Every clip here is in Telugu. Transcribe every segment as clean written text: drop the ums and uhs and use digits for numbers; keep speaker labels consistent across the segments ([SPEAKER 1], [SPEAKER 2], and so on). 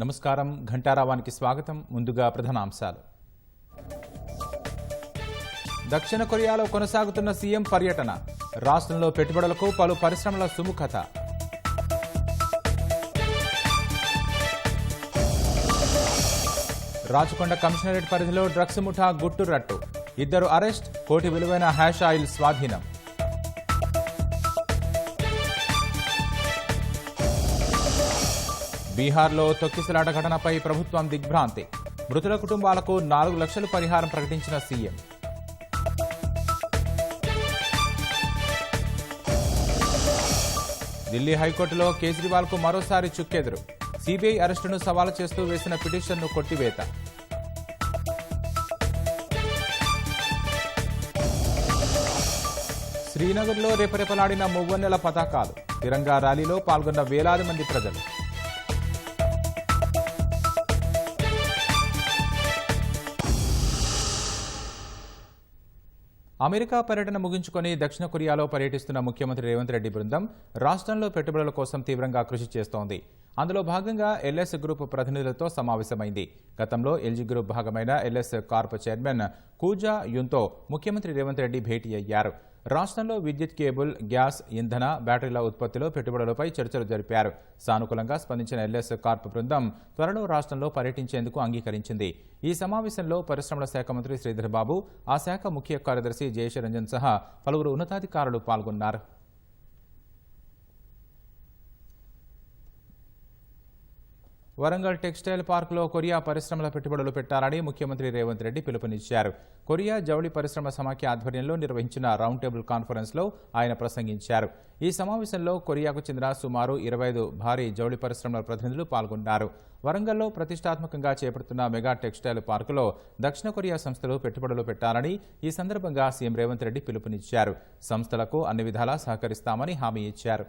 [SPEAKER 1] నమస్కారం. ఘంటారావానికి స్వాగతం. ముందుగా ప్రధానాంశాలు. దక్షిణ కొరియాలో కొనసాగుతున్న సీఎం పర్యటన. రాష్ట్రంలో పెట్టుబడులకు పలు పరిశ్రమల సుముఖత. రాచకొండ కమిషనరేట్ పరిధిలో డ్రగ్స్ ముఠా గుట్టు రట్టు. 2 అరెస్ట్, కోటి విలువైన హ్యాష్ ఆయిల్ స్వాధీనం. బీహార్లో తొక్కిసలాట ఘటనపై ప్రభుత్వం దిగ్భ్రాంతి. మృతుల కుటుంబాలకు 4 లక్షలు పరిహారం ప్రకటించిన సీఎం. ఢిల్లీ హైకోర్టులో కేజ్రీవాల్కు మరోసారి చుక్కెదురు. సీబీఐ అరెస్టును సవాలు చేస్తూ వేసిన పిటిషన్ను కొట్టివేత. శ్రీనగర్లో రేపరేపలాడిన మువ్వన్నెల పతాకాలు. తిరంగా ర్యాలీలో పాల్గొన్న వేలాది మంది ప్రజలు. అమెరికా పర్యటన ముగించుకొని దక్షిణ కొరియాలో పర్యటిస్తున్న ముఖ్యమంత్రి రేవంత్ రెడ్డి బృందం రాష్ట్రంలో పెట్టుబడుల కోసం తీవ్రంగా కృషి చేస్తోంది. అందులో భాగంగా ఎల్ఎస్ గ్రూప్ ప్రతినిధులతో సమావేశమైంది. గతంలో ఎల్జీ గ్రూప్ భాగమైన ఎల్ఎస్ కార్ప్ చైర్మన్ కూజా యున్తో ముఖ్యమంత్రి రేవంత్ రెడ్డి భేటీ అయ్యారు. రాష్ట్రంలో విద్యుత్ కేబుల్, గ్యాస్, ఇంధన, బ్యాటరీల ఉత్పత్తిలో పెట్టుబడులపై చర్చలు జరిపారు. సానుకూలంగా స్పందించిన ఎల్ఎస్ కార్ప్ బృందం త్వరలో రాష్ట్రంలో పర్యటించేందుకు అంగీకరించింది. ఈ సమావేశంలో పరిశ్రమల శాఖ మంత్రి శ్రీధర్ బాబు, ఆ శాఖ ముఖ్య కార్యదర్శి జయేష్ రంజన్ సహా పలువురు ఉన్నతాధికారులు పాల్గొన్నారు. వరంగల్ టెక్స్టైల్ పార్కులో కొరియా పరిశ్రమల పెట్టుబడులు పెట్టాలని ముఖ్యమంత్రి రేవంత్ రెడ్డి పిలుపునిచ్చారు. కొరియా జౌళి పరిశ్రమ సమాఖ్య ఆధ్వర్యంలో నిర్వహించిన రౌండ్ టేబుల్ కాన్ఫరెన్స్లో ఆయన ప్రసంగించారు. ఈ సమావేశంలో కొరియాకు చెందిన సుమారు 25 భారీ జౌళి పరిశ్రమల ప్రతినిధులు పాల్గొన్నారు. వరంగల్లో ప్రతిష్టాత్మకంగా చేపడుతున్న మెగా టెక్స్టైల్ పార్కులో దక్షిణ కొరియా సంస్థలు పెట్టుబడులు పెట్టాలని ఈ సందర్భంగా సీఎం రేవంత్ రెడ్డి పిలుపునిచ్చారు. సంస్థలకు అన్ని విధాలా సహకరిస్తామని హామీ ఇచ్చారు.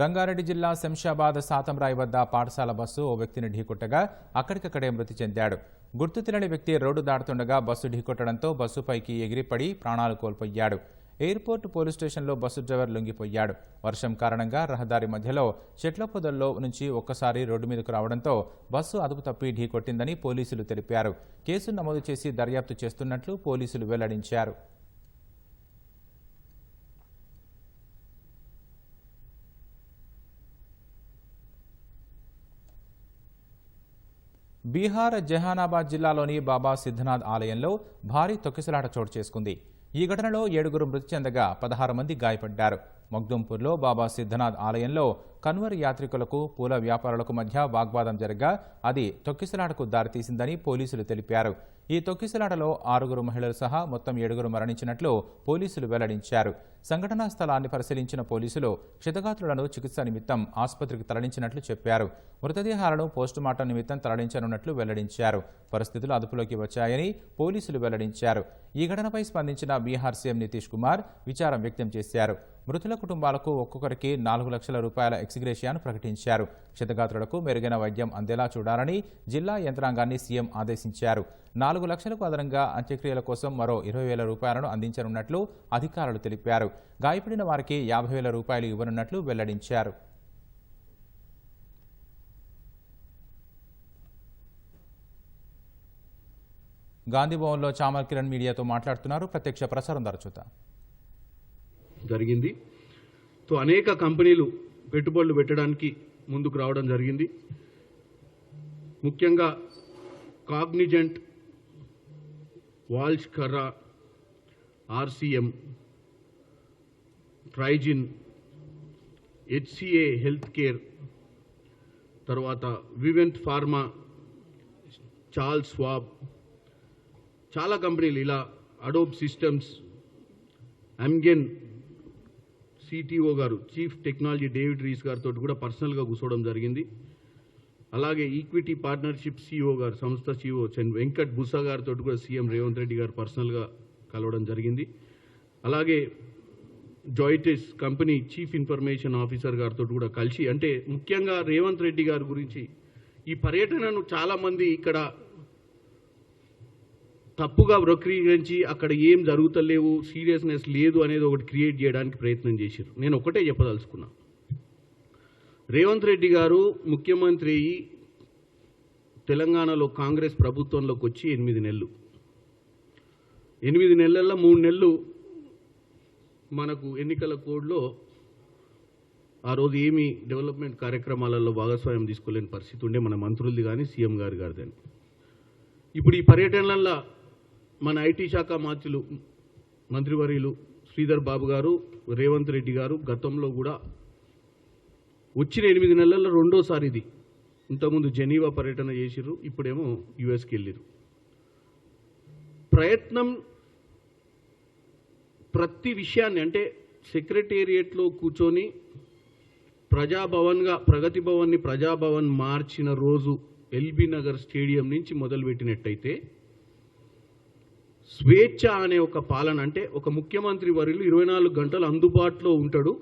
[SPEAKER 1] రంగారెడ్డి జిల్లా శంషాబాద్ సాతంరాయి వద్ద పాఠశాల బస్సు ఓ వ్యక్తిని ఢీకొట్టగా అక్కడికక్కడే మృతి చెందాడు. గుర్తు తెలియని వ్యక్తి రోడ్డు దాటుతుండగా బస్సు ఢీకొట్టడంతో బస్సుపైకి ఎగిరిపడి ప్రాణాలు కోల్పోయాడు. ఎయిర్పోర్ట్ పోలీస్ స్టేషన్లో బస్సు డ్రైవర్ లొంగిపోయాడు. వర్షం కారణంగా రహదారి మధ్యలో చెట్ల పొదల్లో నుంచి ఒక్కసారి రోడ్డు మీదకు రావడంతో బస్సు అదుపు తప్పి ఢీకొట్టిందని పోలీసులు తెలిపారు. కేసు నమోదు చేసి దర్యాప్తు చేస్తున్నట్లు పోలీసులు వెల్లడించారు. బీహార్ జహానాబాద్ జిల్లాలోని బాబా సిద్ధనాథ్ ఆలయంలో భారీ తొక్కిసలాట చోటు చేసుకుంది. ఈ ఘటనలో 7 మృతి చెందగా 16 మంది గాయపడ్డారు. మగ్దుంపూర్లో బాబా సిద్ధనాథ్ ఆలయంలో కన్వర్ యాత్రికులకు, పూల వ్యాపారులకు మధ్య వాగ్వాదం జరగా అది తొక్కిసలాటకు దారితీసిందని పోలీసులు తెలిపారు. ఈ తొక్కిసలాటలో 6 మహిళలు సహా మొత్తం 7 మరణించినట్లు పోలీసులు వెల్లడించారు. సంఘటనా స్థలాన్ని పరిశీలించిన పోలీసులు క్షతగాత్రులను చికిత్స నిమిత్తం ఆసుపత్రికి తరలించినట్లు చెప్పారు. మృతదేహాలను పోస్టుమార్టం నిమిత్తం తరలించనున్నట్లు వెల్లడించారు. పరిస్థితులు అదుపులోకి వచ్చాయని పోలీసులు వెల్లడించారు. ఈ ఘటనపై స్పందించిన బీహార్ సీఎం నితీష్ కుమార్ విచారం వ్యక్తం చేశారు. మృతుల కుటుంబాలకు ఒక్కొక్కరికి 4 లక్షల రూపాయల ఎక్స్గ్రేషియాను ప్రకటించారు. క్షతగాత్రులకు మెరుగైన వైద్యం అందేలా చూడాలని జిల్లా యంత్రాంగాన్ని సీఎం ఆదేశించారు. 4 లక్షలకు అదనంగా అంత్యక్రియల కోసం మరో 20,000 రూపాయలను అందించనున్నట్లు అధికారులు తెలిపారు. గాయపడిన వారికి 50,000 రూపాయలు ఇవ్వనున్నట్లు వెల్లడించారు. గాంధీభవన్లో చామల్ కిరణ్ మీడియాతో మాట్లాడుతున్నారు. ప్రత్యక్ష ప్రసారం ద్వారా చూద్దాం.
[SPEAKER 2] జరిగింది. సో అనేక కంపెనీలు పెట్టుబడులు పెట్టడానికి ముందుకు రావడం జరిగింది. ముఖ్యంగా Cognizant, Walsh Karra, RCM, Trigyn, HCA health care, తర్వాత వివెంట్ ఫార్మా, చార్ల్స్ స్వాబ్, చాలా కంపెనీలు ఇలా అడోబ్ సిస్టమ్స్, అమ్గెన్ సిటిఓ గారు, చీఫ్ టెక్నాలజీ డేవిడ్ రీస్ గారితో కూడా పర్సనల్గా కూర్చోవడం జరిగింది. అలాగే ఈక్విటీ పార్ట్నర్షిప్ సిఇఓ గారు, సంస్థ సిఇఓ వెంకట్ బుసా గారితో కూడా సీఎం రేవంత్ రెడ్డి గారు పర్సనల్గా కలవడం జరిగింది. అలాగే జాయిటిస్ కంపెనీ చీఫ్ ఇన్ఫర్మేషన్ ఆఫీసర్ గారితో కూడా కలిసి, అంటే ముఖ్యంగా రేవంత్ రెడ్డి గారి గురించి ఈ పర్యటనను చాలామంది ఇక్కడ తప్పుగా వక్రీకరించి అక్కడ ఏం జరుగుతలేవు, సీరియస్నెస్ లేదు అనేది ఒకటి క్రియేట్ చేయడానికి ప్రయత్నం చేశారు. నేను ఒకటే చెప్పదలుచుకున్నా, రేవంత్ రెడ్డి గారు ముఖ్యమంత్రి అయ్యి తెలంగాణలో కాంగ్రెస్ ప్రభుత్వంలోకి వచ్చి 8 నెలలు, 8 నెలల్లో 3 నెలలు మనకు ఎన్నికల కోడ్లో ఆ రోజు ఏమీ డెవలప్మెంట్ కార్యక్రమాలలో భాగస్వామ్యం తీసుకోలేని పరిస్థితి ఉండే మన మంత్రులది కానీ సీఎం గారిదని. ఇప్పుడు ఈ పర్యటనలలో మన ఐటీ శాఖ మంత్రివర్యులు శ్రీధర్ బాబు గారు, రేవంత్ రెడ్డి గారు గతంలో కూడా వచ్చిన 8 నెలల్లో రెండోసారి ఇది. ఇంతకుముందు జెనీవా పర్యటన చేసిర్రు, ఇప్పుడేమో యుఎస్కి వెళ్ళిరు. ప్రయత్నం ప్రతి విషయాన్ని, అంటే సెక్రటేరియట్లో కూర్చొని ప్రగతి భవన్ని ప్రజాభవన్ మార్చిన రోజు ఎల్బీ నగర్ స్టేడియం నుంచి మొదలుపెట్టినట్టయితే స్వేచ్ఛ అనే ఒక పాలన, అంటే ఒక ముఖ్యమంత్రి వర్యులు 24 గంటలు అందుబాటులో ఉంటాడు.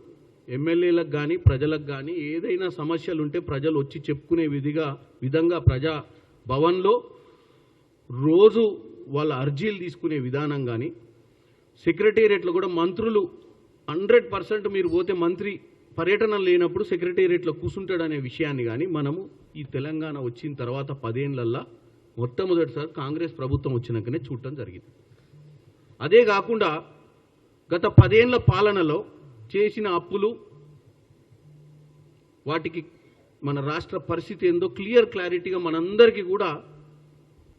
[SPEAKER 2] ఎమ్మెల్యేలకు కానీ ప్రజలకు కానీ ఏదైనా సమస్యలు ఉంటే ప్రజలు వచ్చి చెప్పుకునే విధంగా ప్రజా భవన్లో రోజు వాళ్ళ అర్జీలు తీసుకునే విధానం కానీ, సెక్రటేరియట్లో కూడా మంత్రులు 100% మీరు పోతే మంత్రి పర్యటన లేనప్పుడు సెక్రటేరియట్లో కూర్చుంటాడనే విషయాన్ని కానీ మనము ఈ తెలంగాణ వచ్చిన తర్వాత 10 ఏళ్లల్లో మొట్టమొదటిసారి కాంగ్రెస్ ప్రభుత్వం వచ్చినాకనే చూడటం జరిగింది. అదే కాకుండా గత 10 ఏళ్ల పాలనలో చేసిన అప్పులు, వాటికి మన రాష్ట్ర పరిస్థితి ఏందో క్లారిటీగా మనందరికీ కూడా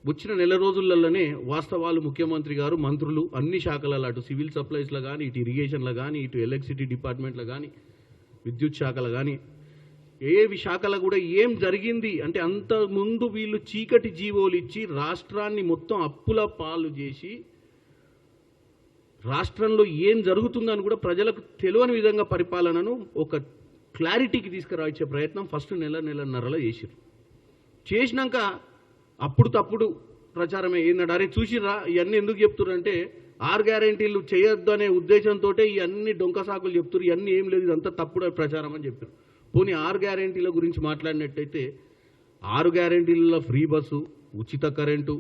[SPEAKER 2] వచ్చిన నెల రోజులలోనే వాస్తవాలు ముఖ్యమంత్రి గారు, మంత్రులు అన్ని శాఖలలో, అటు సివిల్ సప్లైస్లో కానీ, ఇటు ఇరిగేషన్లో కానీ, ఇటు ఎలక్ట్రిసిటీ డిపార్ట్మెంట్లో కానీ, విద్యుత్ శాఖలో కానీ, శాఖలో కూడా ఏం జరిగింది అంటే అంతకుముందు వీళ్ళు చీకటి జీవోలు ఇచ్చి రాష్ట్రాన్ని మొత్తం అప్పుల పాలు చేసి రాష్ట్రంలో ఏం జరుగుతుందని కూడా ప్రజలకు తెలియని విధంగా పరిపాలనను ఒక క్లారిటీకి తీసుకురావచ్చే ప్రయత్నం ఫస్ట్ నెలన్నరలో చేసిరు. చేసినాక అప్పుడు తప్పుడు ప్రచారమే ఏంటంటే, అరే చూసిరా ఇవన్నీ ఎందుకు చెప్తుర్రంటే 6 గ్యారెంటీలు చేయొద్దు అనే ఉద్దేశంతో ఇవన్నీ డొంకసాకులు చెప్తున్నారు, ఇవన్నీ ఏం లేదు, ఇదంతా తప్పుడు ప్రచారం అని చెప్పారు. పోనీ 6 గ్యారెంటీల గురించి మాట్లాడినట్టయితే 6 గ్యారెంటీలలో ఫ్రీ బస్సు, ఉచిత కరెంటు,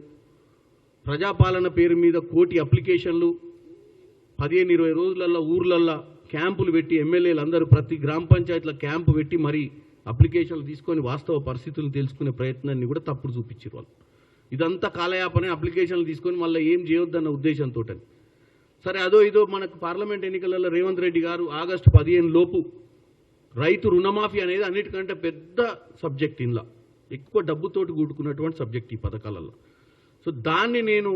[SPEAKER 2] ప్రజాపాలన పేరు మీద 1 కోటి అప్లికేషన్లు, 15-20 రోజులల్లో ఊర్లల్లో క్యాంపులు పెట్టి ఎమ్మెల్యేలు అందరూ ప్రతి గ్రామ పంచాయతీలో క్యాంపు పెట్టి మరి అప్లికేషన్లు తీసుకొని వాస్తవ పరిస్థితులను తెలుసుకునే ప్రయత్నాన్ని కూడా తప్పుడు చూపించారు వాళ్ళు. ఇదంతా కాలయాపనే, అప్లికేషన్లు తీసుకొని మళ్ళీ ఏం చేయొద్దన్న ఉద్దేశంతో. సరే అదో ఇదో మనకు పార్లమెంట్ ఎన్నికలలో రేవంత్ రెడ్డి గారు ఆగస్టు 15 లోపు రైతు రుణమాఫీ అనేది అన్నిటికంటే పెద్ద సబ్జెక్ట్, ఇందులో ఎక్కువ డబ్బుతోటి కూడుకున్నటువంటి సబ్జెక్ట్ ఈ పథకాలలో. సో దాన్ని నేను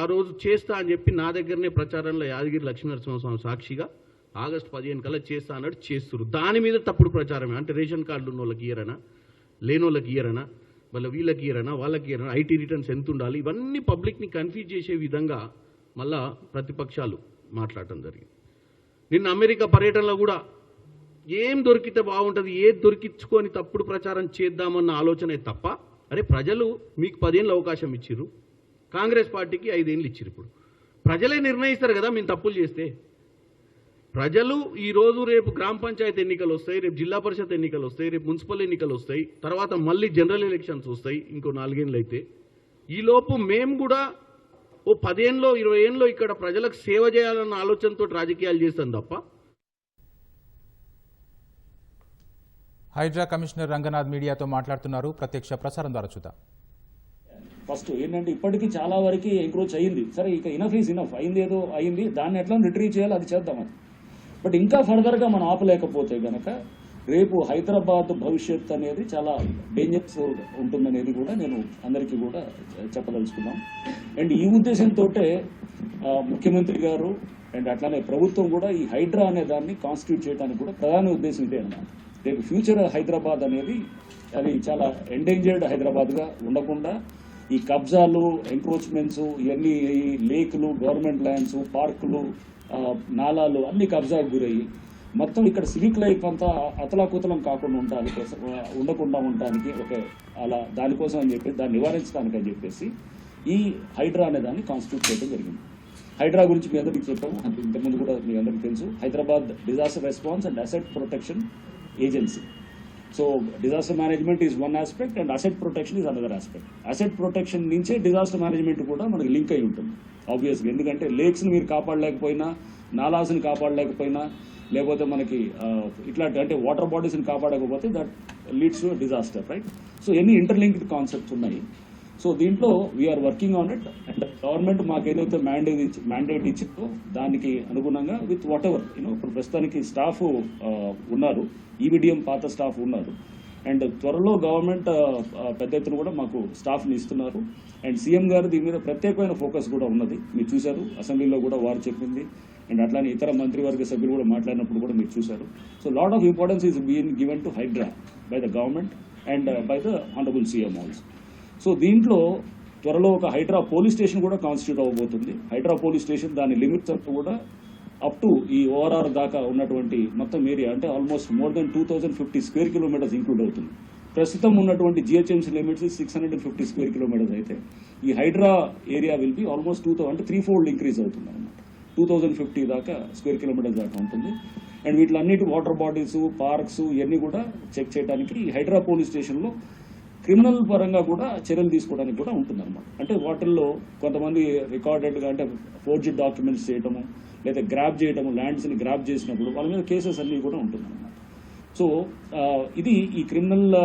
[SPEAKER 2] ఆ రోజు చేస్తా అని చెప్పి నా దగ్గరనే ప్రచారంలో యాదగిరి లక్ష్మీనరసింహస్వామి సాక్షిగా ఆగస్టు 15 కల్లా చేస్తా అన్నట్టు చేస్తున్నారు. దాని మీద తప్పుడు ప్రచారమే, అంటే రేషన్ కార్డులు ఉన్న వాళ్ళకి ఇయ్యరనా, లేని వాళ్ళకి ఇయ్యరనా, మళ్ళీ వీళ్ళకి ఇయ్యరనా, వాళ్ళకి ఇయ్యరనా, ఐటీ రిటర్న్స్ ఎంత ఉండాలి, ఇవన్నీ పబ్లిక్ని కన్ఫ్యూజ్ చేసే విధంగా మళ్ళా ప్రతిపక్షాలు మాట్లాడటం జరిగింది. నిన్న అమెరికా పర్యటనలో కూడా ఏం దొరికితే బాగుంటుంది, ఏది దొరికించుకొని తప్పుడు ప్రచారం చేద్దామన్న ఆలోచనే తప్ప, అరే ప్రజలు మీకు 10 ఏళ్ళు అవకాశం ఇచ్చిర్రు, కాంగ్రెస్ పార్టీకి 5 ఏళ్ళు ఇచ్చిర్రు. ఇప్పుడు ప్రజలే నిర్ణయిస్తారు కదా మేము తప్పులు చేస్తే. ప్రజలు ఈరోజు రేపు గ్రామ పంచాయతీ ఎన్నికలు వస్తాయి, రేపు జిల్లా పరిషత్ ఎన్నికలు వస్తాయి, రేపు మున్సిపల్ ఎన్నికలు వస్తాయి, తర్వాత మళ్ళీ జనరల్ ఎలక్షన్స్ వస్తాయి ఇంకో 4 ఏళ్ళు అయితే. ఈలోపు మేము కూడా ఓ 10 ఏళ్ళలో 20 ఏళ్ళలో ఇక్కడ ప్రజలకు సేవ చేయాలన్న ఆలోచనతో రాజకీయాలు చేస్తాం తప్ప.
[SPEAKER 1] హైడ్రా కమిషనర్ రంగనాథ్ మీడియాతో మాట్లాడుతున్నారు. ప్రత్యక్ష ప్రసారం ద్వారా చూద్దాం.
[SPEAKER 3] ఫస్ట్ ఏంటంటే ఇప్పటికీ చాలా వరకు ఎంక్రోచ్ అయ్యింది. సరే ఇక ఇనఫ్ ఈజ్ ఇనఫ్, అయింది ఏదో అయింది, దాన్ని ఎట్లా రిట్రీవ్ చేయాలి అది చేద్దాం అది. బట్ ఇంకా ఫర్దర్గా మనం ఆపలేకపోతే కనుక రేపు హైదరాబాద్ భవిష్యత్ అనేది చాలా డేంజరస్ ఉంటుందనేది కూడా నేను అందరికీ కూడా చెప్పదలుచుకున్నాం. అండ్ ఈ ఉద్దేశంతో ముఖ్యమంత్రి గారు అండ్ అట్లానే ప్రభుత్వం కూడా ఈ హైడ్రా అనే దాన్ని కాన్స్టిట్యూట్ చేయడానికి కూడా ప్రధాన ఉద్దేశం ఇదే అన్నమాట. రేపు ఫ్యూచర్ హైదరాబాద్ అనేది అది చాలా ఎండేంజర్డ్ హైదరాబాద్గా ఉండకుండా ఈ కబ్జాలు, ఎంక్రోచ్మెంట్స్, ఇవన్నీ లేకులు, గవర్నమెంట్ ల్యాండ్స్, పార్కులు, నాలాలు అన్ని కబ్జాకు గురయ్యి మొత్తం ఇక్కడ సివిక్ లైఫ్ అంతా అతలాకుతలం కాకుండా ఉండకుండా ఉండడానికి అలా దానికోసం అని చెప్పి దాన్ని నివారించడానికి అని చెప్పేసి ఈ హైడ్రా అనే దాన్ని కాన్స్టిట్యూట్ చేయడం జరిగింది. హైడ్రా గురించి మీ అందరికీ చెప్పాము, ఇంతకుముందు కూడా మీ అందరికీ తెలుసు. Hyderabad disaster response and asset protection agency. So disaster management is one aspect and asset protection is another aspect. Asset protection నుంచే డిజాస్టర్ మేనేజ్మెంట్ కూడా మనకి లింక్ అయి ఉంటుంది ఆబ్వియస్గా. ఎందుకంటే లేక్స్ని మీరు కాపాడలేకపోయినా, నాలాస్ని కాపాడలేకపోయినా, లేకపోతే మనకి ఇట్లాంటి అంటే వాటర్ బాడీస్ని కాపాడకపోతే that leads to disaster, right? So ఎన్ని ఇంటర్లింక్డ్ కాన్సెప్ట్స్ ఉన్నాయి. సో దీంట్లో we are working on it and government మాకు ఏదైతే మ్యాండేట్ ఇచ్చిందో దానికి అనుగుణంగా విత్ వాట్ ఎవర్ ఇప్పుడు ప్రస్తుతానికి స్టాఫ్ ఉన్నారు, ఈవిడిఎం పాత స్టాఫ్ ఉన్నారు. అండ్ త్వరలో గవర్నమెంట్ పెద్ద ఎత్తున కూడా మాకు స్టాఫ్ని ఇస్తున్నారు. అండ్ సీఎం గారు దీని మీద ప్రత్యేకమైన ఫోకస్ కూడా ఉన్నది. మీరు చూశారు అసెంబ్లీలో కూడా వారు చెప్పింది, అండ్ అట్లానే ఇతర మంత్రివర్గ సభ్యులు కూడా మాట్లాడినప్పుడు కూడా మీరు చూశారు. So lot of importance is being given to HYDRAA by the government and by the honourable CM also. So దీంట్లో త్వరలో ఒక హైడ్రా పోలీస్ స్టేషన్ కూడా కాన్స్టిట్యూట్ అవ్వబోతుంది. హైడ్రా పోలీస్ స్టేషన్ దాని లిమిట్స్ అంతా కూడా అప్ టు ఈ ఓఆర్ఆర్ దాకా ఉన్నటువంటి మొత్తం ఏరియా అంటే almost more than 2050 square kilometres include అవుతుంది. ప్రస్తుతం ఉన్నటువంటి జిహెచ్ఎంసీ లిమిట్స్ 650 స్క్వేర్ కిలోమీటర్స్ అయితే ఈ HYDRAA area will be almost 2000 అంటే 3-fold ఇంక్రీజ్ అవుతుంది అనమాట. 2050 దాకా స్క్వేర్ కిలోమీటర్స్ దాకా ఉంటుంది. అండ్ వీటిలన్నిటి వాటర్ బాడీస్, పార్క్స్ ఇవన్నీ కూడా చెక్ చేయడానికి ఈ హైడ్రా పోలీస్ స్టేషన్లో క్రిమినల్ పరంగా కూడా చర్యలు తీసుకోవడానికి కూడా ఉంటుందన్నమాట. అంటే వాటిల్లో కొంతమంది రికార్డెడ్గా అంటే ఫోర్జెడ్ డాక్యుమెంట్స్ చేయటము, లేదా గ్రాప్ చేయటము, ల్యాండ్స్ని గ్రాప్ చేసినప్పుడు వాళ్ళ మీద కేసెస్ అన్నీ కూడా ఉంటుందన్నమాట. సో ఇది ఈ క్రిమినల్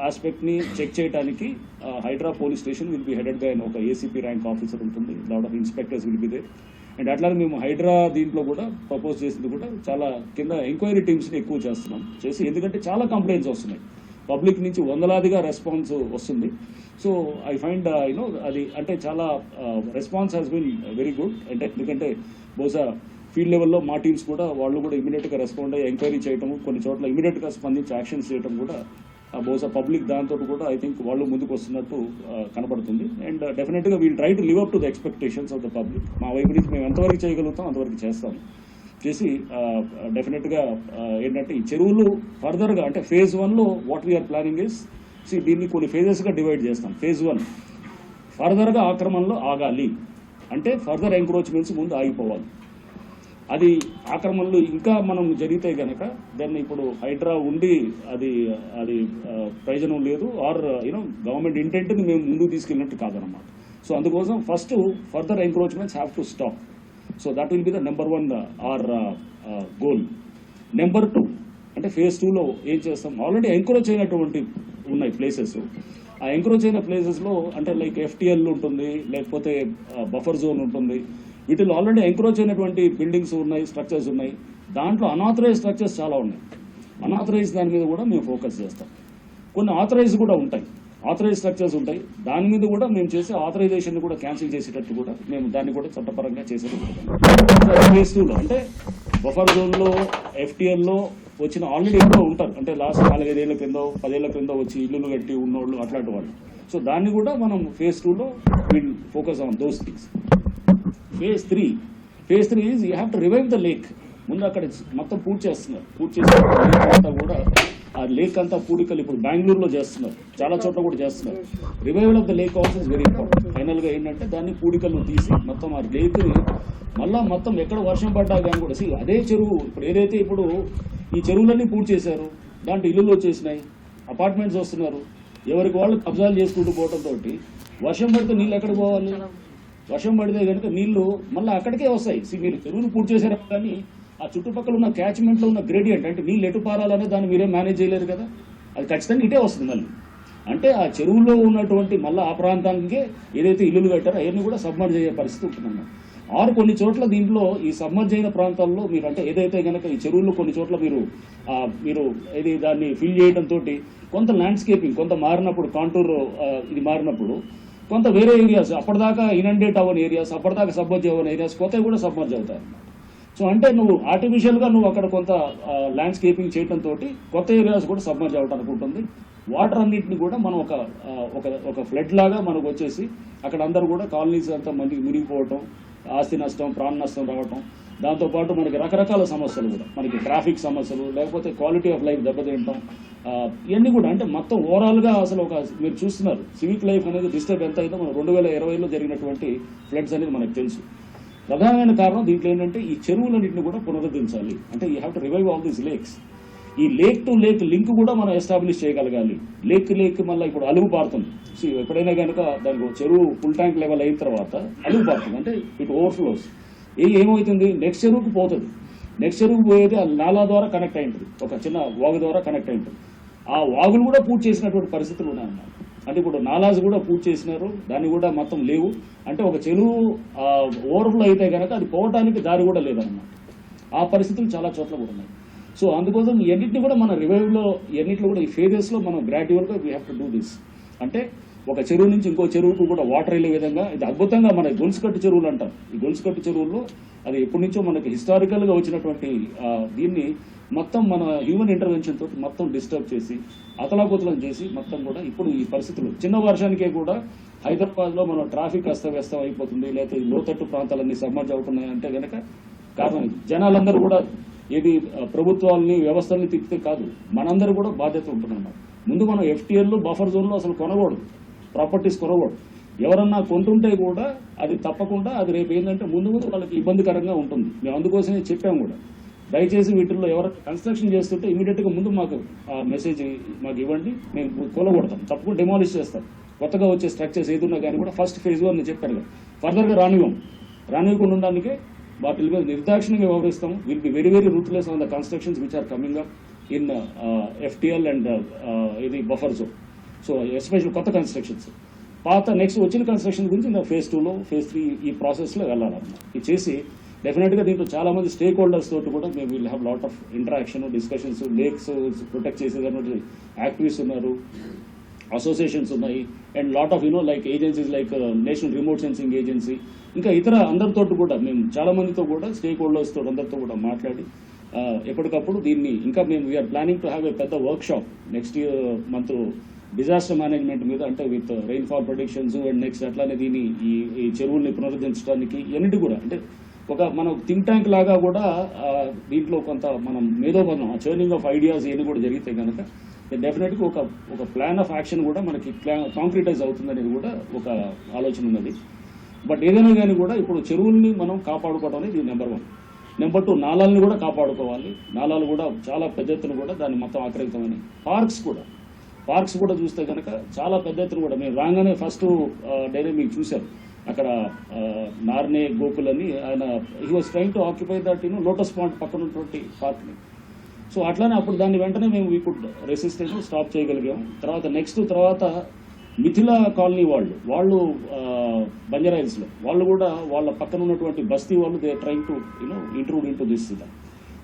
[SPEAKER 3] ఆస్పెక్ట్ని చెక్ చేయడానికి HYDRAA police station will be headed by ఒక ఏసీపీ ర్యాంక్ ఆఫీసర్ ఉంటుంది, lot of inspectors will be there. And అట్లానే మేము హైడ్రా దీంట్లో కూడా ప్రపోజ్ చేసింది కూడా చాలా కింద ఎంక్వైరీ టీమ్స్ని ఎక్కువ చేసి ఎందుకంటే చాలా కంప్లైంట్స్ వస్తున్నాయి, పబ్లిక్ నుంచి వందలాదిగా రెస్పాన్స్ వస్తుంది. సో ఐ ఫైండ్ అది అంటే చాలా response has been very good. అంటే ఎందుకంటే బహుశా ఫీల్డ్ లెవెల్లో మా టీమ్స్ కూడా వాళ్ళు కూడా ఇమీడియట్గా రెస్పాండ్ అయ్యి ఎంక్వైరీ చేయటం, కొన్ని చోట్ల ఇమీడియట్గా స్పందించి యాక్షన్స్ చేయడం కూడా బహుశా పబ్లిక్ దాంతో కూడా ఐ థింక్ వాళ్ళు ముందుకు వస్తున్నట్టు కనబడుతుంది. అండ్ డెఫినెట్గా we'll try to live up to the expectations of the public. మా వైపు నుంచి మేము ఎంతవరకు చేయగలుగుతాం అంతవరకు చేస్తాం. చేసి డెఫినెట్గా ఏంటంటే ఈ చెరువులు ఫర్దర్గా అంటే phase 1లో వాట్ వీఆర్ ప్లానింగ్ ఇస్ దీన్ని కొన్ని ఫేజెస్గా డివైడ్ చేస్తాం. phase 1 ఫర్దర్గా ఆక్రమణలో ఆగాలి అంటే ఫర్దర్ ఎంక్రోచ్మెంట్స్ ముందు ఆగిపోవాలి. అది ఆక్రమణలు ఇంకా మనం జరిగితే కనుక దాన్ని ఇప్పుడు హైడ్రా ఉండి అది ప్రయోజనం లేదు, ఆర్ గవర్నమెంట్ ఇంటెంట్ని మేము ముందుకు తీసుకెళ్ళినట్టు కాదనమాట. సో అందుకోసం first further encroachments have to stop. So that will be the number 1 our goal. Number 2 అంటే phase 2లో ఏం చేస్తాం, ఆల్రెడీ ఎంక్రోచ్ అయినటువంటి ఉన్నాయి ప్లేసెస్. ఆ ఎంక్రోచ్ అయిన ప్లేసెస్లో అంటే లైక్ FTL ఉంటుంది, లేకపోతే బఫర్ జోన్ ఉంటుంది. వీటిలో ఆల్రెడీ ఎంక్రోచ్ అయినటువంటి బిల్డింగ్స్ ఉన్నాయి, స్ట్రక్చర్స్ ఉన్నాయి. దాంట్లో అనాథరైజ్ స్ట్రక్చర్స్ చాలా ఉన్నాయి. అనాథరైజ్ దాని మీద కూడా మేము ఫోకస్ చేస్తాం. కొన్ని ఆథరైజ్ కూడా ఉంటాయి, ఆథరైజ్ స్ట్రక్చర్స్ ఉంటాయి. దాని మీద కూడా మేము చేసే ఆథరైజేషన్ కూడా క్యాన్సిల్ చేసేటట్టు కూడా మేము దాన్ని కూడా చట్టపరంగా చేసేది. phase 2లో అంటే బఫర్ జోన్లో FTLలో వచ్చిన ఆల్రెడీ ఎప్పుడో ఉంటారు, అంటే లాస్ట్ 4-5 ఏళ్ల క్రిందో 10 ఏళ్ల క్రిందో వచ్చి ఇల్లులు కట్టి ఉన్నోళ్ళు అట్లాంటి వాళ్ళు. సో దాన్ని కూడా మనం phase 2లో will focus on those things. phase 3 is you have to revive the lake. ముందు అక్కడ మొత్తం పూర్తి చేసిన కూడా ఆ లేక్ అంతా పూడికలు ఇప్పుడు బెంగళూరులో చేస్తున్నారు, చాలా చోట్ల కూడా చేస్తున్నారు. Revival of the lake also is very important. ఫైనల్గా ఏంటంటే దాన్ని పూడికలను తీసి మొత్తం ఆ లేక్ని మళ్ళా మొత్తం ఎక్కడ వర్షం పడ్డా కానీ కూడా అదే చెరువు ఇప్పుడు ఏదైతే ఇప్పుడు ఈ చెరువులన్నీ పూర్తి చేశారు, దాంట్లో ఇల్లులు వచ్చేసినాయి, అపార్ట్మెంట్స్ వస్తున్నారు, ఎవరికి వాళ్ళు కబ్జాలు చేసుకుంటూ పోవడంతో వర్షం పడితే నీళ్ళు ఎక్కడికి పోవాలి? వర్షం పడితే కనుక నీళ్లు మళ్ళీ అక్కడికే వస్తాయి. మీరు చెరువులు పూర్తి చేశారు కానీ ఆ చుట్టుపక్కల ఉన్న క్యాచ్మెంట్లో ఉన్న గ్రేడియంట్ అంటే నీళ్ళు ఎటు పారాలనే దాన్ని మీరే మేనేజ్ చేయలేరు కదా, అది ఖచ్చితంగా ఇటే వస్తుంది మళ్ళీ. అంటే ఆ చెరువులో ఉన్నటువంటి మళ్ళీ ఆ ప్రాంతానికే ఏదైతే ఇల్లులు కట్టారో అవన్నీ కూడా సబ్మర్జ్ అయ్యే పరిస్థితి ఉంటుందన్నమాట. ఆరు కొన్ని చోట్ల దీంట్లో ఈ సబ్మర్జ్ అయిన ప్రాంతాల్లో మీరు అంటే ఏదైతే కనుక ఈ చెరువుల్లో కొన్ని చోట్ల మీరు ఇది దాన్ని ఫిల్ చేయడంతో కొంత ల్యాండ్స్కేపింగ్ కొంత మారినప్పుడు కాంటూర్ ఇది మారినప్పుడు కొంత వేరే ఏరియాస్ అప్పటిదాకా ఇనండేట్ అవ్వని ఏరియాస్ అప్పటిదాకా సబ్మర్జ్ అవ్వని ఏరియాస్ కొత్తవి కూడా సబ్మర్జ్ అవుతాయి. సో అంటే నువ్వు ఆర్టిఫిషియల్గా నువ్వు అక్కడ కొంత ల్యాండ్స్కేపింగ్ చేయడంతో కొత్త ఏరియాస్ కూడా సబ్మర్జ్ అవ్వడానికి ఉంటుంది. వాటర్ అన్నింటిని కూడా మనం ఒక ఫ్లడ్ లాగా మనకు వచ్చేసి అక్కడ అందరూ కూడా కాలనీస్ అంతా మందికి మునిగిపోవటం, ఆస్తి నష్టం, ప్రాణ నష్టం రావటం, దాంతోపాటు మనకి రకరకాల సమస్యలు కూడా మనకి ట్రాఫిక్ సమస్యలు లేకపోతే క్వాలిటీ ఆఫ్ లైఫ్ దెబ్బతింటాం, ఇవన్నీ కూడా అంటే మొత్తం ఓవరాల్గా అసలు మీరు చూస్తున్నారు సివిక్ లైఫ్ అనేది డిస్టర్బ్ ఎంత అయిందో మనం 2020లో జరిగినటువంటి ఫ్లడ్స్ అనేది మనకు తెలుసు. ప్రధానమైన కారణం దీంట్లో ఏంటంటే ఈ చెరువులన్నింటిని కూడా పునరుద్ధరించాలి. అంటే you have to revive all these lakes. ఈ లేక్ టు లేక్ లింక్ కూడా మనం ఎస్టాబ్లిష్ చేయగలగాలి. లేక్ మళ్ళీ ఇప్పుడు అలుగు పారుతుంది. ఎప్పుడైనా కనుక దానికి చెరువు ఫుల్ ట్యాంక్ లెవెల్ అయిన తర్వాత అలుగు పారుతుంది, అంటే ఇట్ ఓవర్ఫ్లోస్. ఏమవుతుంది, నెక్స్ట్ చెరువుకు పోతుంది. నెక్స్ట్ చెరువుకు పోయేది ఆ నాలా ద్వారా కనెక్ట్ అయి ఉంటుంది, ఒక చిన్న వాగు ద్వారా కనెక్ట్ అయి ఉంటుంది. ఆ వాగులు కూడా పూర్తి చేసినటువంటి పరిస్థితులు ఉన్నాయన్నమాట. అంటే ఇప్పుడు నాలాస్ కూడా పూర్తి చేసినారు, దాన్ని కూడా మొత్తం లేవు. అంటే ఒక చెరువు ఓవర్ఫ్లో అయితే కనుక అది పోవడానికి దారి కూడా లేదన్నమాట. ఆ పరిస్థితులు చాలా చోట్ల కూడా ఉన్నాయి. సో అందుకోసం ఎన్నింటిని కూడా మన రివైవ్లో ఎన్నింటిలో కూడా ఈ ఫేజెస్లో మనం గ్రాడ్యువల్గా we have to do this. అంటే ఒక చెరువు నుంచి ఇంకో చెరువుకు కూడా వాటర్ వెళ్ళే విధంగా ఇది అద్భుతంగా మన గొలుసుకట్టు చెరువులు అంటాం. ఈ గొలుసుకట్టు చెరువుల్లో అది ఎప్పటి నుంచో మనకి హిస్టారికల్గా వచ్చినటువంటి దీన్ని మొత్తం మన హ్యూమన్ ఇంటర్వెన్షన్ తోటి మొత్తం డిస్టర్బ్ చేసి అతలాకుతలం చేసి మొత్తం కూడా ఇప్పుడు ఈ పరిస్థితులు చిన్న వర్షానికే కూడా హైదరాబాద్లో మనం ట్రాఫిక్ అస్తవ్యస్తం అయిపోతుంది, లేకపోతే లోతట్టు ప్రాంతాలన్నీ సబ్మర్జ్ అవుతున్నాయి అంటే కనుక కారణం జనాలందరూ కూడా ఏది ప్రభుత్వాలని వ్యవస్థల్ని తిప్పితే కాదు, మనందరూ కూడా బాధ్యత ఉంటుందన్నమాట. ముందు మనం ఎఫ్టీఎల్లో బఫర్ జోన్లో అసలు కొనకూడదు, ప్రాపర్టీస్ కొనకూడదు. ఎవరన్నా కొంటుంటే కూడా అది తప్పకుండా అది రేపు ఏంటంటే ముందు వాళ్ళకి ఇబ్బందికరంగా ఉంటుంది. మేము అందుకోసమే చెప్పాము కూడా, దయచేసి వీటిల్లో ఎవరు కన్స్ట్రక్షన్ చేస్తుంటే ఇమీడియట్గా ముందు మాకు మెసేజ్ మాకు ఇవ్వండి, మేము కూలగొడతాం, తప్పకుండా డెమాలిష్ చేస్తాం. కొత్తగా వచ్చే స్ట్రక్చర్స్ ఏదున్నా కానీ కూడా ఫస్ట్ ఫేజ్ 1 అని చెప్పాను కదా, ఫర్దర్గా రానివ్వకుండా ఉండడానికి వాటి మీద నిర్దాక్షిణ్యంగా వ్యవహరిస్తాం. Will be very very ruthless on the constructions which are coming up in FTL and ఇది బఫర్ జోన్. సో ఎస్పెషల్ కొత్త కన్స్ట్రక్షన్స్, పాత నెక్స్ట్ వచ్చిన కన్స్ట్రక్షన్ గురించి ఫేజ్ 2లో ఫేజ్ 3 ఈ ప్రాసెస్లో వెళ్ళాలన్నమాట. ఇది చేసి డెఫినెట్గా దీంట్లో చాలా మంది స్టేక్ హోల్డర్స్ తోటి కూడా మేము will have lot of interaction, discussions. Lakes protect చేసేటటువంటి యాక్టివిస్ట్ ఉన్నారు, అసోసియేషన్స్ ఉన్నాయి, and lot of like agencies like national remote sensing agency, ఇంకా ఇతర అందరితో కూడా మేము చాలా మందితో కూడా స్టేక్ హోల్డర్స్ తోటి అందరితో కూడా మాట్లాడి ఎప్పటికప్పుడు దీన్ని ఇంకా మేము we are planning to have a పెద్ద workshop next month disaster management మీద, అంటే with rainfall predictions and next అట్లానే దీన్ని ఈ చెరువుల్ని పునరుద్ధరించడానికి ఇవన్నిటి కూడా అంటే ఒక మనం థింక్ ట్యాంక్ లాగా కూడా దీంట్లో కొంత మనం మేధోపనం చర్నింగ్ ఆఫ్ ఐడియాస్ ఇవన్నీ కూడా జరిగితే కనుక డెఫినెట్గా ఒక ప్లాన్ ఆఫ్ యాక్షన్ కూడా మనకి కాంక్రిటైజ్ అవుతుందనేది కూడా ఒక ఆలోచన ఉన్నది. బట్ ఏదైనా కానీ కూడా ఇప్పుడు చెరువుల్ని మనం కాపాడుకోవడం అనేది నెంబర్ 1. నెంబర్ 2 నాలాలని కూడా కాపాడుకోవాలి. నాలాలు కూడా చాలా పెద్ద ఎత్తున కూడా దాన్ని మొత్తం ఆక్రమితమని. పార్క్స్ కూడా చూస్తే కనుక చాలా పెద్ద ఎత్తున కూడా మేము రాగానే ఫస్ట్ డైరీ మీకు చూశారు అక్కడ నార్నే గోకుల్ అని ఆయన he was trying to occupy that lotus point పక్కన ఉన్నటువంటి పార్క్ని. సో అట్లానే అప్పుడు దాన్ని వెంటనే మేము వీ కుడ్ రెసిస్టెన్స్ స్టాప్ చేయగలిగాము. తర్వాత మిథిలా కాలనీ వాళ్ళు బంజారా హిల్స్లో వాళ్ళు కూడా వాళ్ళ పక్కన ఉన్నటువంటి బస్తీ వాళ్ళు they trying to intrude in to this.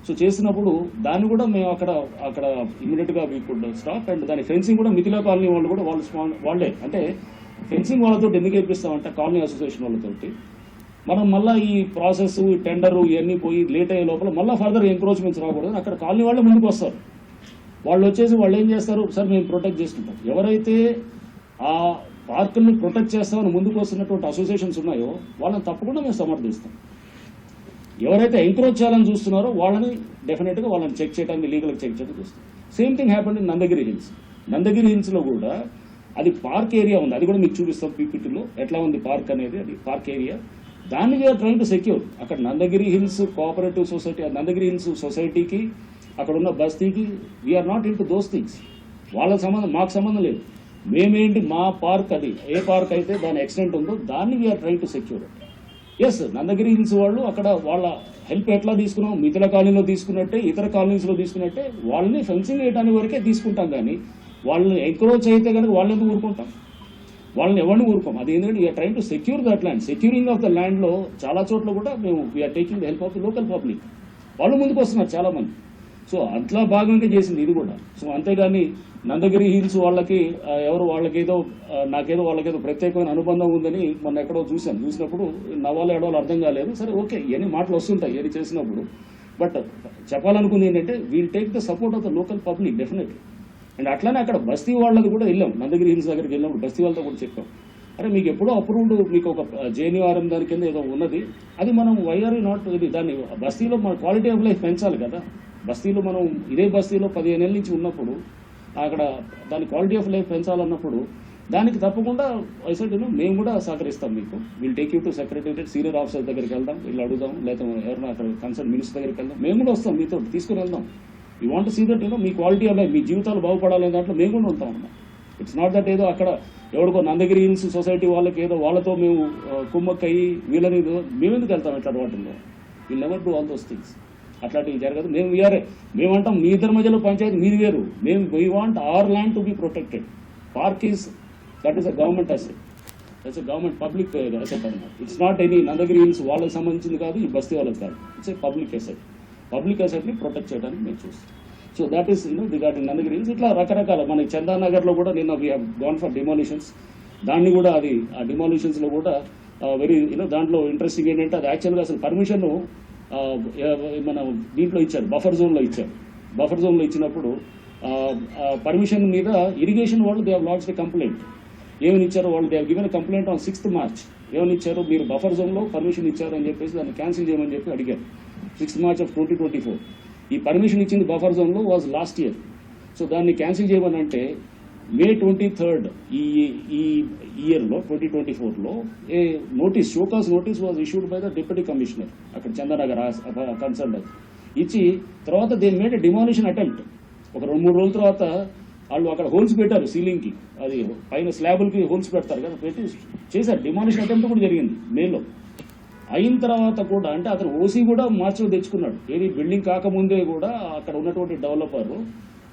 [SPEAKER 3] So చేసినప్పుడు దాన్ని కూడా మేము అక్కడ ఇమీడియట్గా వీ కుడ్ స్టాప్. అండ్ దాని ఫెన్సింగ్ కూడా మిథిలా కాలనీ వాళ్ళు కూడా వాళ్ళే అంటే ఫెన్సింగ్ వాళ్ళతో ఎందుకు వేపిస్తామంటే కాలనీ అసోసియేషన్ వాళ్ళతోటి మనం మళ్ళీ ఈ ప్రాసెస్ ఈ టెండర్ ఇవన్నీ పోయి లేట్ అయ్యే లోపల మళ్ళీ ఫర్దర్ ఎంక్రోచ్మెంట్స్ రాకూడదు. అక్కడ కాలనీ వాళ్ళే ముందుకు వస్తారు. వాళ్ళు వచ్చేసి వాళ్ళు ఏం చేస్తారు, సార్ మేము ప్రొటెక్ట్ చేసుకుంటాం. ఎవరైతే ఆ పార్కుల్ని ప్రొటెక్ట్ చేస్తామని ముందుకు వస్తున్నటువంటి అసోసియేషన్స్ ఉన్నాయో వాళ్ళని తప్పకుండా మేము సమర్థిస్తాం. ఎవరైతే ఎంక్రోచ్ చేయాలని చూస్తున్నారో వాళ్ళని డెఫినెట్గా వాళ్ళని చెక్ చేయడానికి లీగల్గా చెక్ చేయడానికి చూస్తాం. Same thing happened in Nandagiri హిల్స్లో కూడా అది పార్క్ ఏరియా ఉంది. అది కూడా మీకు చూపిస్తాం పీపీటీలో ఎట్లా ఉంది పార్క్ అనేది. అది పార్క్ ఏరియా, దాన్ని వీఆర్ ట్రైంగ్ టు సెక్యూర్. అక్కడ Nandagiri Hills cooperative society, Nandagiri Hills సొసైటీకి అక్కడ ఉన్న బస్తీకి we are not in to those things. వాళ్ళ సంబంధం మాకు సంబంధం లేదు. మేమేంటి మా పార్క్, అది ఏ పార్క్ అయితే దాని ఎక్స్టెంట్ ఉందో దాన్ని we are trying to secure. Yes, Nandagiri Hills వాళ్ళు అక్కడ వాళ్ళ హెల్ప్ ఎట్లా తీసుకున్నాం, మిథిలా కాలనీలో తీసుకున్నట్టే ఇతర కాలనీస్లో తీసుకున్నట్టే వాళ్ళని ఫెన్సింగ్ వేయడానికి వరకే తీసుకుంటాం. కానీ వాళ్ళని ఎంక్రోచ్ అయితే కనుక వాళ్ళని ఎందుకు ఊరుకుంటాం, వాళ్ళని ఎవరిని ఊరుకోం. అది ఏంటంటే we are trying to secure that land. Securing of the ల్యాండ్లో చాలా చోట్ల కూడా మేము we are taking the help of the local public. వాళ్ళు ముందుకు వస్తున్నారు చాలామంది. సో అట్లా భాగంగా చేసింది ఇది కూడా. సో అంతేగాని నందగిరి హిల్స్ వాళ్ళకి వాళ్ళకేదో ప్రత్యేకమైన అనుబంధం ఉందని మొన్న ఎక్కడో చూసినప్పుడు నవ్వాలో ఎడవాలో అర్థం కాలేదు. సరే ఓకే, ఇవన్నీ మాటలు వస్తుంటాయి ఇవన్నీ చేసినప్పుడు. బట్ చెప్పాలనుకుంది ఏంటంటే we'll take the support of the local public definitely. And అట్లానే అక్కడ బస్తీ వాళ్ళది కూడా వెళ్ళాం. నందగిరి హిల్స్ దగ్గరికి వెళ్ళినప్పుడు బస్తీ వాళ్ళతో కూడా చెప్పాం, అరే మీకు ఎప్పుడో అప్రూవ్డ్ మీకు ఒక జేఎన్యూఆర్ఎం దాని కింద ఏదో ఉన్నది, అది మనం వైఆర్ నాట్ ఇది దాన్ని బస్తీలో మన క్వాలిటీ ఆఫ్ లైఫ్ పెంచాలి కదా. బస్తీలో మనం ఇదే బస్తీలో 15 ఏళ్ళ నుంచి ఉన్నప్పుడు అక్కడ దాని క్వాలిటీ ఆఫ్ లైఫ్ పెంచాలన్నప్పుడు దానికి తప్పకుండా మేము కూడా సహకరిస్తాం. మీకు will take you to secretariat senior officer దగ్గరికి వెళ్దాం, వీళ్ళు అడుగుదాం, లేకపోతే ఎవరైనా అక్కడ కన్సర్న్ మినిస్టర్ దగ్గరికి వెళ్దాం, మేము కూడా వస్తాం, మీతో తీసుకుని వెళ్దాం. యూ వాంట్ సీ దట్ మీ క్వాలిటీ ఆఫ్ లైఫ్, మీ జీవితాలు బాగుపడాలనే దాంట్లో మేము కూడా ఉంటాం అన్నమాట. ఇట్స్ నాట్ దట్ ఏదో అక్కడ ఎవరికో నందగిరి హిల్స్ సొసైటీ వాళ్ళకి ఏదో వాళ్ళతో మేము కుమ్మక్కయ్యి వీళ్ళని మేమెందుకు వెళ్తాం ఇట్లా వాటిల్లో. Will never do all those things. అట్లాంటివి జరగదు. మేమంటాం మీ ఇద్దరి మధ్యలో పంచాయతీ మీది వేరు. We want our land to be protected. Park is that is a government asset. That's a government public asset అన్నమాట. It's not any Nandagiri Hills వాళ్ళకి సంబంధించింది కాదు, ఈ బస్తీ వాళ్ళకి కాదు. It's a public asset. Public అసెట్ని ప్రొటెక్ట్ చేయడానికి మేము చూస్తాం. So that is regarding Nandagiri Hills. ఇట్లా రకరకాల మనకి చందానగర్లో కూడా నిన్న we have gone for demolitions. దాన్ని కూడా అది ఆ డిమాలిషన్స్లో కూడా వెరీ దాంట్లో ఇంట్రెస్టింగ్ ఏంటంటే అది యాక్చువల్గా అసలు పర్మిషన్ మన దీంట్లో ఇచ్చారు, బఫర్ జోన్లో ఇచ్చారు. బఫర్ జోన్లో ఇచ్చినప్పుడు పర్మిషన్ మీద ఇరిగేషన్ వాళ్ళు they have lodged a complaint. ఏమని ఇచ్చారు వాళ్ళు, they have given a complaint on 6th March. ఏమని ఇచ్చారు, మీరు బఫర్ జోన్లో పర్మిషన్ ఇచ్చారు అని చెప్పేసి దాన్ని క్యాన్సిల్ చేయమని చెప్పి అడిగారు. 6th March of 2024. ఈ పర్మిషన్ ఇచ్చింది బఫర్ జోన్లో వాజ్ లాస్ట్ ఇయర్. సో దాన్ని క్యాన్సిల్ చేయమని అంటే May 23rd ఈ ఇయర్లో 2024లో a notice, show cause notice was issued by the deputy commissioner అక్కడ చందానగర్ కన్సర్న్ ఇచ్చి తర్వాత they made a demolition attempt. ఒక 2-3 రోజుల తర్వాత వాళ్ళు అక్కడ హోల్స్ పెట్టారు సీలింగ్కి, అది పైన స్లాబులకి హోల్స్ పెడతారు కదా, పెట్టి చేశారు. డిమాలిషన్ అటెంప్ట్ కూడా జరిగింది మేలో. అయిన తర్వాత కూడా అంటే అతను ఓసీ కూడా మార్చిలో తెచ్చుకున్నాడు. ఏది బిల్డింగ్ కాకముందే కూడా అక్కడ ఉన్నటువంటి డెవలపర్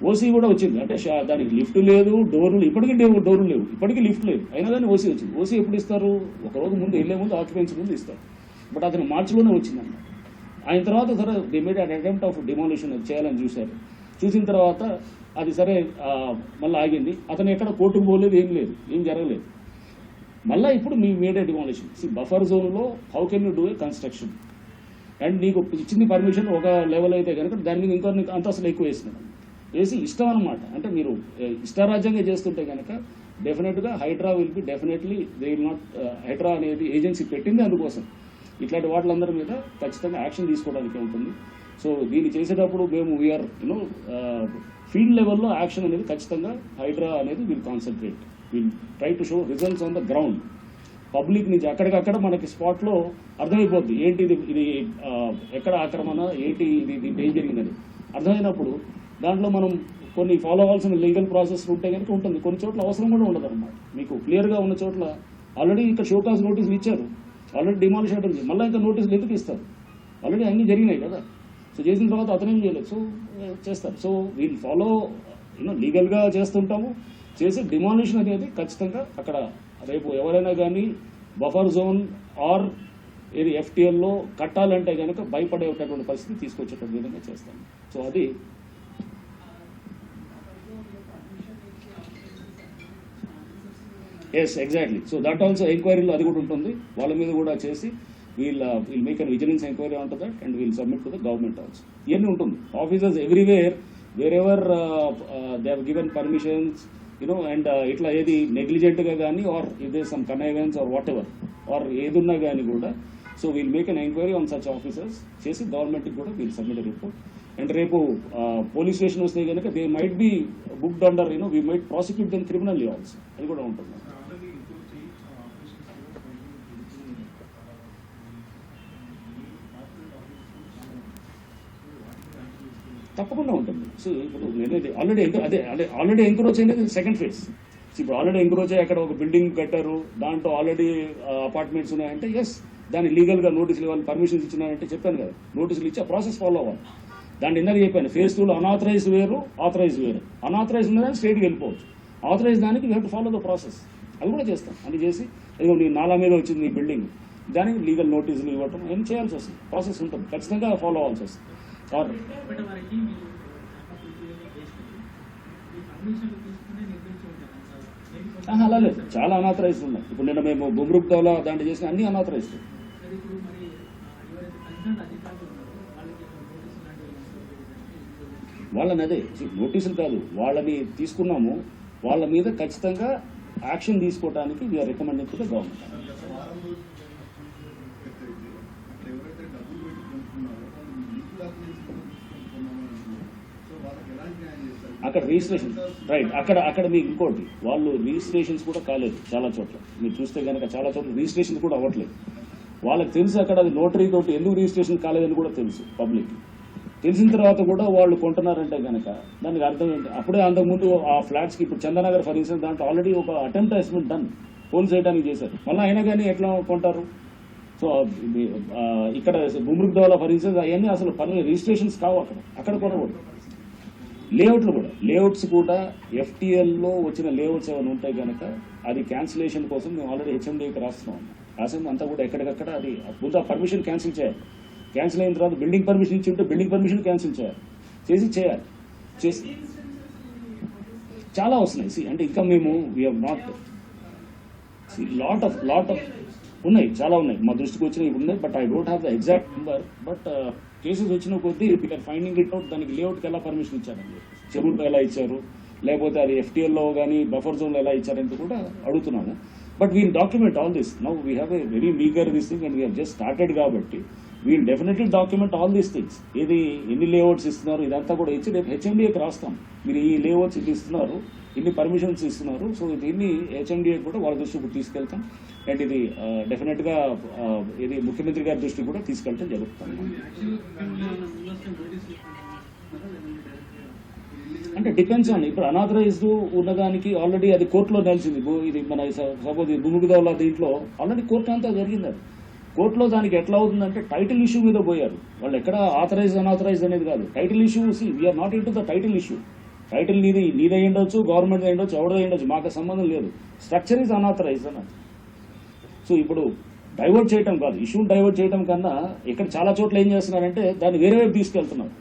[SPEAKER 3] ఓసీ కూడా వచ్చింది. అంటే దానికి లిఫ్ట్ లేదు, డోర్లు ఇప్పటికీ డోర్లు లేవు, ఇప్పటికీ లిఫ్ట్ లేదు, అయినా కానీ ఓసీ వచ్చింది. ఓసీ ఎప్పుడు ఇస్తారు, ఒక రోజు ముందు వెళ్ళే ముందు ఆక్యుపెన్సీ ముందు ఇస్తారు. బట్ అతను మార్చిలోనే వచ్చిందన్నమాట. ఆయన తర్వాత సరే they made an attempt of demolition చేయాలని చూశారు. చూసిన తర్వాత అది సరే మళ్ళీ ఆగింది. అతను ఎక్కడ కోర్టుకు పోలేదు, ఏం లేదు, ఏం జరగలేదు. మళ్ళీ ఇప్పుడు మీ మేడ్ ఏ డిమాలిషన్. బఫర్ జోన్లో how can you do a construction and నీకు ఇచ్చింది పర్మిషన్ ఒక లెవెల్ అయితే కనుక దాని మీద ఇంకో అంతస్తులు ఎక్కువ వేసినారు, వేసి ఇష్టం అనమాట. అంటే మీరు ఇష్టారాజ్యంగా చేస్తుంటే కనుక డెఫినెట్గా HYDRAA will be definitely they will not. HYDRAA అనేది ఏజెన్సీ పెట్టింది అందుకోసం. ఇట్లాంటి వాటిలందరి మీద ఖచ్చితంగా యాక్షన్ తీసుకోవడానికి ఉంటుంది. సో దీన్ని చేసేటప్పుడు మేము వీఆర్ ఫీల్డ్ లెవెల్లో యాక్షన్ అనేది ఖచ్చితంగా హైడ్రా అనేది will concentrate, will try to show results on the ground. Public నుంచి అక్కడికక్కడ మనకి స్పాట్లో అర్థమైపోద్ది ఏంటి ఇది ఎక్కడ ఆక్రమణ, ఏంటి ఇది దీంట్లో ఏం జరిగిందని అర్థమైనప్పుడు దాంట్లో మనం కొన్ని ఫాలో అవ్వాల్సిన లీగల్ ప్రాసెస్ ఉంటే కనుక ఉంటుంది. కొన్ని చోట్ల అవసరం కూడా ఉండదు అనమాట. మీకు క్లియర్గా ఉన్న చోట్ల ఆల్రెడీ ఇక్కడ షోకాస్ నోటీసులు ఇచ్చారు, ఆల్రెడీ డిమాలిషన్ ఉంటుంది, మళ్ళీ ఇంకా నోటీసులు ఎందుకు ఇస్తారు, ఆల్రెడీ అన్నీ జరిగినాయి కదా. సో చేసిన తర్వాత అతనేం చేయలేదు, సో చేస్తారు. సో వీళ్ళు ఫాలో లీగల్గా చేస్తుంటాము. చేసి డిమాలిషన్ అనేది ఖచ్చితంగా అక్కడ రేపు ఎవరైనా కానీ బఫర్ జోన్ ఆర్ ఏది FTLలో కట్టాలంటే కనుక భయపడేటటువంటి పరిస్థితి తీసుకొచ్చేటువంటి విధంగా చేస్తాం. సో అది yes exactly. So that also ఎంక్వైరీలో అది కూడా ఉంటుంది. వాళ్ళ మీద కూడా చేసి we'll make an vigilance enquiry on to that and we'll submit to the government also. ఇవన్నీ ఉంటుంది. Officers everywhere wherever they have given permissions and ఇట్లా ఏది నెగ్లిజెంట్గా కానీ ఆర్ ఇదే some connivance or whatever or ఏదున్నా కానీ కూడా so we'll make an enquiry on such officers చేసి గవర్నమెంట్కి కూడా వీల్ సబ్మిట్ రిపోర్ట్. అండ్ రేపు పోలీస్ స్టేషన్ వస్తే కనుక they might be booked under we might prosecute them criminally also. అది కూడా ఉంటుంది. తప్పకుండా ఉంటుంది. సో ఇప్పుడు నేనైతే ఆల్రెడీ ఎంక్రోచ్ అనేది సెకండ్ ఫేజ్. ఇప్పుడు ఆల్రెడీ ఎంక్రోచ్ అయ్యి అక్కడ ఒక బిల్డింగ్ కట్టారు, దాంట్లో ఆల్రెడీ అపార్ట్మెంట్స్ ఉన్నాయంటే ఎస్ దాన్ని లీగల్గా నోటీసులు ఇవ్వాలి, పర్మిషన్స్ ఇచ్చినారంటే చెప్పాను కదా, నోటీసులు ఇచ్చి ఆ ప్రాసెస్ ఫాలో అవ్వాలి. దాన్ని ఇందాక చెప్పాను, ఫేజ్ 2లో అనాథరైజ్ వేరు, ఆథరైజ్ వేరు. అనాథరైజ్ ఉన్నదాన్ని స్టేట్కి వెళ్ళిపోవచ్చు, ఆథరైజ్ దానికి we have to follow the process. అది కూడా చేస్తాం. అది చేసి ఏదో నీ నాలా మీద వచ్చింది నీ బిల్డింగ్, దానికి లీగల్ నోటీసులు ఇవ్వటం ఏం చేయాల్సి వస్తుంది, ప్రాసెస్ ఉంటుంది, ఖచ్చితంగా ఫాలో అవ్వాల్సి వస్తుంది. అలా లేదు, చాలా అనాథరైజ్డ్ ఉన్నాయి. ఇప్పుడు నిన్న మేము గుమ్రుక్ దౌలా దాంట్లో చేసిన అన్ని అనాథరైజ్డ్. వాళ్ళని అదే నోటీసులు కాదు, వాళ్ళని తీసుకున్నాము, వాళ్ళ మీద ఖచ్చితంగా యాక్షన్ తీసుకోవడానికి we are recommending to the government. అక్కడ రిజిస్ట్రేషన్ రైట్, అక్కడ మీకు ఇంకోటి, వాళ్ళు రిజిస్ట్రేషన్స్ కూడా కాలేదు చాలా చోట్ల. మీరు చూస్తే కనుక చాలా చోట్ల రిజిస్ట్రేషన్ కూడా అవ్వట్లేదు. వాళ్ళకి తెలుసు అక్కడ అది నోటరీ తోటి ఎందుకు రిజిస్ట్రేషన్ కాలేదని కూడా తెలుసు పబ్లిక్. తెలిసిన తర్వాత కూడా వాళ్ళు కొంటున్నారంటే కనుక దానికి అర్థం ఏంటి? అప్పుడే అంతకుముందు ఆ ఫ్లాట్స్కి ఇప్పుడు చందనగర్ ఫర్ ఇన్స్టెన్స్ దాంట్లో ఆల్రెడీ ఒక అటెంప్ట్ హెస్మెంట్ డన్ పోల్ చేయడానికి చేశారు, మళ్ళీ అయినా కానీ ఎట్లా కొంటారు? సో ఇక్కడ గుమ్రుక్ దోలా ఫర్ ఇన్స్టెన్స్ అవన్నీ అసలు రిజిస్ట్రేషన్స్ కావు అక్కడ కొనకూడదు. లేఅవుట్స్ కూడా ఎఫ్టీఎల్లో వచ్చిన లేఅవుట్స్ ఏమైనా ఉంటాయి కనుక అది క్యాన్సిలేషన్ కోసం మేము ఆల్రెడీ హెచ్ఎండికి రాస్తున్నాం. రాసింది అంతా కూడా ఎక్కడికక్కడ అది ముందు ఆ పర్మిషన్ క్యాన్సిల్ చేయాలి. క్యాన్సిల్ అయిన తర్వాత బిల్డింగ్ పర్మిషన్ ఇచ్చి ఉంటే బిల్డింగ్ పర్మిషన్ క్యాన్సిల్ చేయాలి. చేసి చాలా వస్తున్నాయి. అంటే ఇంకా మేము we have not lot of ఉన్నాయి, చాలా ఉన్నాయి మా దృష్టికి వచ్చినవి ఉన్నాయి. But I don't have the exact number. But cases వచ్చిన కొద్దీ వీఆర్ ఫైండింగ్ ఇట్ అవుట్. దానికి లేఅవుట్కి ఎలా పర్మిషన్ ఇచ్చారండి, చెరువులో ఎలా ఇచ్చారు, లేకపోతే అది ఎఫ్టీఎల్లో కానీ బఫర్ జోన్లో ఎలా ఇచ్చారంటే కూడా అడుగుతున్నాము. But we'll document all this. Now we have a very meagre this thing and we have just started కాబట్టి we'll definitely document all these things. ఇది ఎన్ని లేఅవుట్స్ ఇస్తున్నారు ఇదంతా కూడా ఇచ్చి రేపు హెచ్ఎండిఏకి రాస్తాం. మీరు ఈ లేఅవుట్స్ ఇది ఇస్తున్నారు, ఇన్ని పర్మిషన్స్ ఇస్తున్నారు, సో దీన్ని హెచ్ఎండిఏ కూడా వాళ్ళ దృష్టికి తీసుకెళ్తాం. అండ్ ఇది డెఫినెట్గా ఇది ముఖ్యమంత్రి గారి దృష్టికి కూడా తీసుకెళ్ళటం జరుగుతుంది. అంటే డిపెండ్స్ ఆన్ ఇప్పుడు అనాథరైజ్డ్ ఉన్నదానికి ఆల్రెడీ అది కోర్టులో నిలిచింది. ఇది మన సపోజ్ గుమ్ముగుదౌలా దీంట్లో ఆల్రెడీ కోర్టు అంతా జరిగింది. అది కోర్టులో దానికి ఎట్లా అవుతుందంటే టైటిల్ ఇష్యూ మీద పోయారు వాళ్ళు. ఎక్కడ ఆథరైజ్ అనాథరైజ్ అనేది కాదు, title issue. We are not in to the title issue. Title నీదే ఉండొచ్చు, గవర్నమెంట్ ఉండొచ్చు, ఎవరిదో ఉండొచ్చు, మాకు సంబంధం లేదు. స్ట్రక్చర్ ఈజ్ అనాథరైజ్ అన్నది. సో ఇప్పుడు డైవర్ట్ చేయటం కాదు, ఇష్యూని డైవర్ట్ చేయడం కన్నా ఇక్కడ చాలా చోట్ల ఏం చేస్తున్నారంటే దాన్ని వేరే వైపు తీసుకెళ్తున్నారు.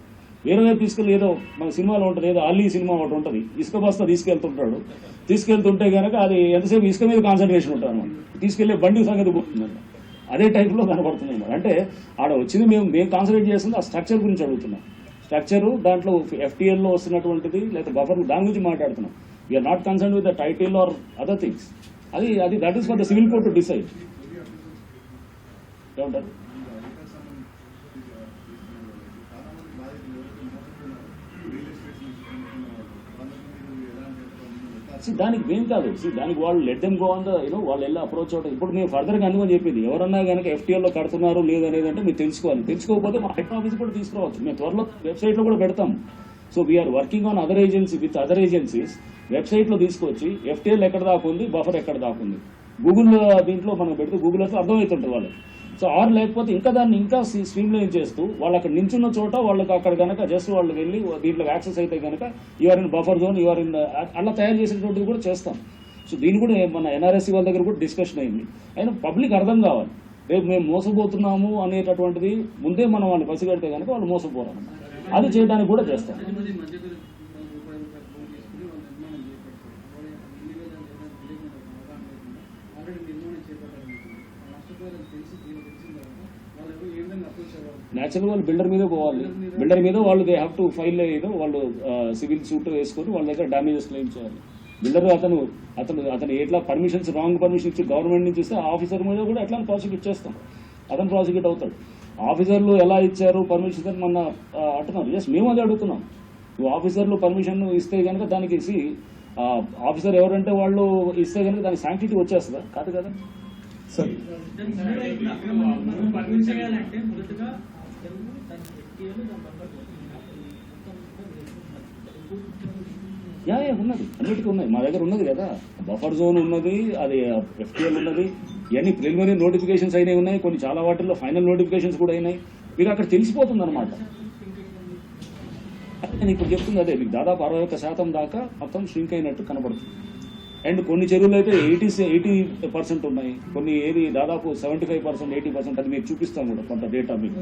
[SPEAKER 3] వేరే వైపు తీసుకెళ్ళి ఏదో మన సినిమాలో ఉంటుంది, ఏదో అల్లీ సినిమా ఒకటి ఉంటుంది, ఇసుక బస్తా తీసుకెళ్తుంటే కనుక అది ఎంతసేపు ఇసుక మీద కాన్సన్ట్రేషన్ ఉంటారు అనమాట. తీసుకెళ్లే బండి సంగతి పోతుందండి. అదే టైప్లో కనబడుతున్నాయి. అంటే ఆడ వచ్చింది మేము కాన్సన్ట్రేట్ చేస్తుంది ఆ స్ట్రక్చర్ గురించి అడుగుతున్నాం. స్ట్రక్చరు దాంట్లో ఎఫ్టీఎల్లో వస్తున్నటువంటిది లేదా బఫర్ దాని గురించి మాట్లాడుతున్నాం. We are not concern with the title or other things. అది that is for the civil court to decide. ఏమంటారు? దానికి మేం కాదు, దానికి వాళ్ళు let them go on the వాళ్ళు వెళ్ళి అప్రోచ్ అవుతారు. ఇప్పుడు మేము ఫర్దర్గా అనుకుని చెప్పింది ఎవరన్నా కనుక ఎఫ్టీఎల్లో కడుతున్నారు లేదనేది అంటే మీరు తెలుసుకోకపోతే మా హెడ్ ఆఫీస్ కూడా తీసుకురావచ్చు. మేము త్వరలో వెబ్సైట్లో కూడా పెడతాం. So we are working on other agencies వెబ్సైట్లో తీసుకొచ్చి ఎఫ్టీఎల్ ఎక్కడ దాకా ఉంది, బఫర్ ఎక్కడ దాకా ఉంది, గూగుల్ దీంట్లో మనం పెడితే గూగుల్ అయితే అర్థమవుతుంటుంది వాళ్ళకి. సో ఆర్ లేకపోతే ఇంకా దాన్ని ఇంకా స్ట్రీమ్లైన్ చేస్తూ వాళ్ళు అక్కడ నించున్న చోట వాళ్ళకి అక్కడ కనుక జస్ట్ వాళ్ళు వెళ్ళి దీంట్లో యాక్సెస్ అయితే కనుక you are in buffer zone, you are in అలా తయారు చేసేటువంటిది కూడా చేస్తాం. సో దీన్ని కూడా మన ఎన్ఆర్ఎస్సీ వాళ్ళ దగ్గర కూడా డిస్కషన్ అయింది. అయినా పబ్లిక్ అర్థం కావాలి, రేపు మేము మోసపోతున్నాము అనేటటువంటిది ముందే మనం వాళ్ళు పసిగడితే కనుక వాళ్ళు మోసపోరు. అది చేయడానికి కూడా చేస్తాం. నేచురల్ వాళ్ళు బిల్డర్ మీద పోవాలి. బిల్డర్ మీద వాళ్ళు దే హ్యావ్ టు ఫైల్ వాళ్ళు సివిల్ సూట్ వేసుకొని వాళ్ళ దగ్గర డ్యామేజెస్ క్లెయిమ్ చేయాలి. బిల్డర్ అతను ఎట్లా పర్మిషన్స్ రాంగ్ పర్మిషన్ ఇచ్చి గవర్నమెంట్ నుంచి ఇస్తే ఆఫీసర్ మీద కూడా ఎట్లా ప్రాసిక్యూట్ చేస్తాం, అతను ప్రాసిక్యూట్ అవుతాడు. ఆఫీసర్లు ఎలా ఇచ్చారు పర్మిషన్ అని మొన్న అంటున్నారు. ఎస్, మేము అదే అడుగుతున్నాం. ఆఫీసర్లు పర్మిషన్ ఇస్తే కనుక దానికి ఆఫీసర్ ఎవరంటే వాళ్ళు ఇస్తే కనుక దానికి శాంక్టిటీ వచ్చేస్తుందా? కాదు కదా సార్. ఉన్నది, అన్నిటికీ ఉన్నాయి, మా దగ్గర ఉన్నది కదా. బఫర్ జోన్ ఉన్నది, అది ఎఫ్టీఎల్ ఉన్నది, ఇవన్నీ ప్రిలిమినరీ నోటిఫికేషన్స్ అయినాయి ఉన్నాయి. కొన్ని చాలా వాటిల్లో ఫైనల్ నోటిఫికేషన్స్ కూడా అయినాయి. మీకు అక్కడ తెలిసిపోతుంది అనమాట. నేను ఇప్పుడు చెప్తుంది అదే, మీకు దాదాపు 61% దాకా మొత్తం ష్రింక్ అయినట్టు కనబడుతుంది. అండ్ కొన్ని చెరువులు అయితే 80% ఉన్నాయి, కొన్ని ఏది దాదాపు 75%, 80%. అది మీకు చూపిస్తాం కూడా కొంత డేటా మీకు.